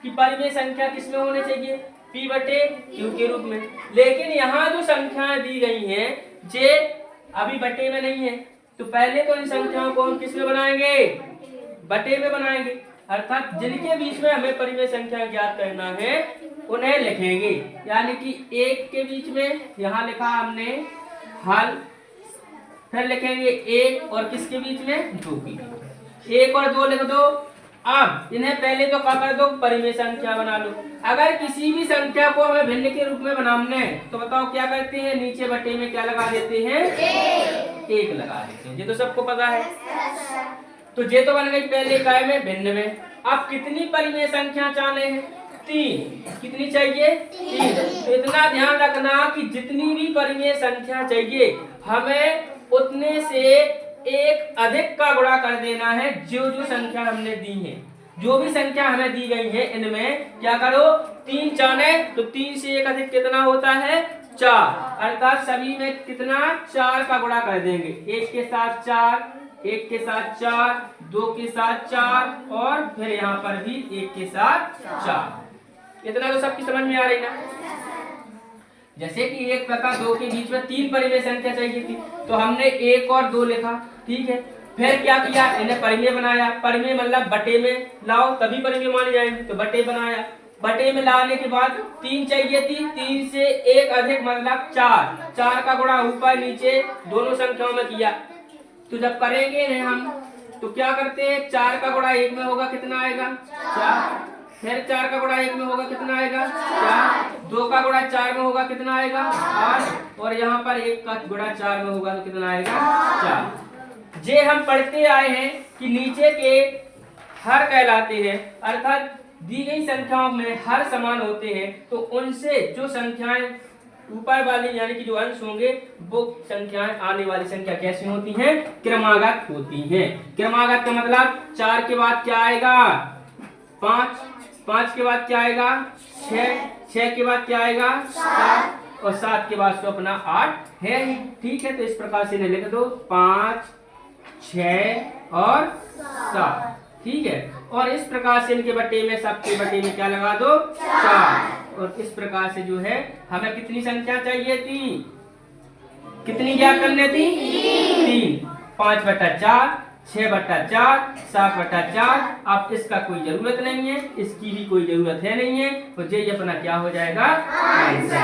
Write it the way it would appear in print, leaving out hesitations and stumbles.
कि परिमेय संख्या किसमें होने चाहिए, p बटे q के रूप में। लेकिन यहाँ जो संख्याएं दी गई हैं जे अभी बटे में नहीं है, तो पहले तो इन संख्याओं को हम किसमें बनाएंगे, बटे में बनाएंगे। अर्थात जिनके बीच में हमें परिमेय संख्या ज्ञात करना है उन्हें लिखेंगे। यानी कि 1 के बीच में यहाँ लिखा हमने हल, फिर लिखेंगे 1 और किसके बीच में, 2 के बीच। 1 और 2 लिख दो। अब इन्हें पहले तो क्या कर दो, परिमेय संख्या बना लो। अगर किसी भी संख्या को हमें भिन्न के रूप में बनाना है तो बताओ क्या करते हैं, नीचे बटे में क्या लगा देते हैं, 1 लगा देते हैं। ये तो सबको पता है। तो ये तो बन गई पहले इकाई में भिन्न में। अब कितनी परिमेय संख्या चाहते हैं, 3। कितनी चाहिए, 3। तो इतना ध्यान रखना कि जितनी भी परिमेय संख्या चाहिए हमें उतने से एक अधिक का गुणा कर देना है। जो जो संख्या हमने दी है, जो भी संख्या हमें दी गई है इनमें क्या करो, 3 चाहे तो 3 से एक अधिक कितना होता है, 4। अर्थात सभी में कितना, 4 का गुणा कर देंगे। 1 के साथ 4, 1 के साथ 4, 2 के साथ 4 और फिर यहाँ पर भी 1 के साथ 4। इतना तो सबकी समझ में आ रही ना। जैसे कि 1 तथा 2 के बीच में 3 परिमेय संख्या चाहिए थी, तो हमने 1 और 2 लिखा, ठीक है। फिर क्या किया, इन्हें परिमेय बनाया। परिमेय मतलब बटे में लाओ तभी परिमेय माने जाएंगे, तो बटे बनाया। बटे में लाने के बाद 3 चाहिए थी, 3 से एक अधिक मतलब 4। 4 का गुणा ऊपर नीचे दोनों संख्याओं में किया। तो जब करेंगे हम तो क्या करते हैं, 4 का गुणा 1 में होगा कितना आएगा, 4। फिर 4 का गुणा 1 में होगा कितना आएगा, 4। 2 का गुणा 4 में होगा कितना आएगा, 8। और यहाँ पर 1 का गुणा 4 में होगा तो कितना आएगा, 4। जे हम पढ़ते आए हैं कि नीचे के हर कहलाते हैं, अर्थात दी गई संख्याओं में हर समान होते हैं। तो उनसे जो संख्याएं ऊपर वाली यानी कि जो अंश होंगे वो संख्याएं आने वाली संख्या कैसी होती हैं, क्रमागत होती हैं। क्रमागत का मतलब 4 के बाद क्या आएगा, 5, 5 के बाद क्या आएगा, 6, 6 के बाद क्या आएगा, 7 और 7 के बाद तो अपना 8 है ही, ठीक है। तो इस प्रकार से लिख दो 5, 6 और 7, ठीक है। और इस प्रकार से इनके बटे में, सबके बटे में क्या लगा दो, 4। और इस प्रकार से जो है हमें कितनी संख्या चाहिए थी, कितनी ज्ञात करनी थी, 3। 5/4, 6/4, 7/4। अब इसका कोई जरूरत नहीं है, इसकी भी कोई जरूरत है नहीं है, तो ये अपना क्या हो जाएगा, आंसर।